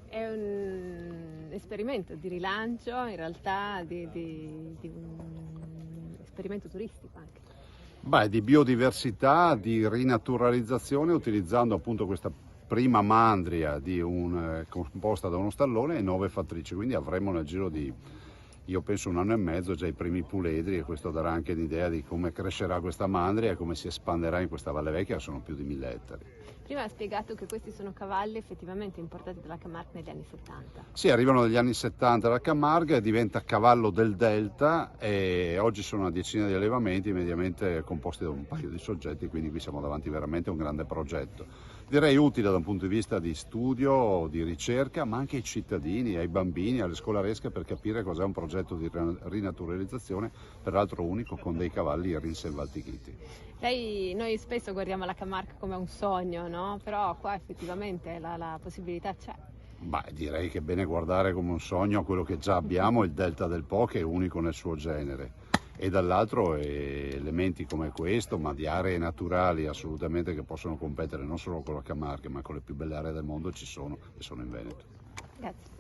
È un esperimento di rilancio, in realtà di un esperimento turistico anche. Beh, di biodiversità, di rinaturalizzazione, utilizzando appunto questa prima mandria composta da uno stallone e 9 fattrici, quindi avremo nel giro di, io penso, 1 anno e mezzo già i primi puledri, e questo darà anche l'idea di come crescerà questa mandria e come si espanderà in questa Valle Vecchia, che sono più di 1000 ettari. Prima ha spiegato che questi sono cavalli effettivamente importati dalla Camargue negli anni 70. Sì, arrivano negli anni 70 dalla Camargue, diventa cavallo del Delta e oggi sono una decina di allevamenti mediamente composti da un paio di soggetti, quindi qui siamo davanti veramente a un grande progetto. Direi utile da un punto di vista di studio, di ricerca, ma anche ai cittadini, ai bambini, alle scolaresche, per capire cos'è un progetto di rinaturalizzazione, peraltro unico, con dei cavalli rinselvatichiti. Noi spesso guardiamo la Camargue come un sogno, no? Però qua effettivamente la possibilità c'è. Beh, direi che è bene guardare come un sogno quello che già abbiamo, il Delta del Po, che è unico nel suo genere, e dall'altro elementi come questo, ma di aree naturali assolutamente che possono competere non solo con la Camargue ma con le più belle aree del mondo ci sono, e sono in Veneto. Grazie.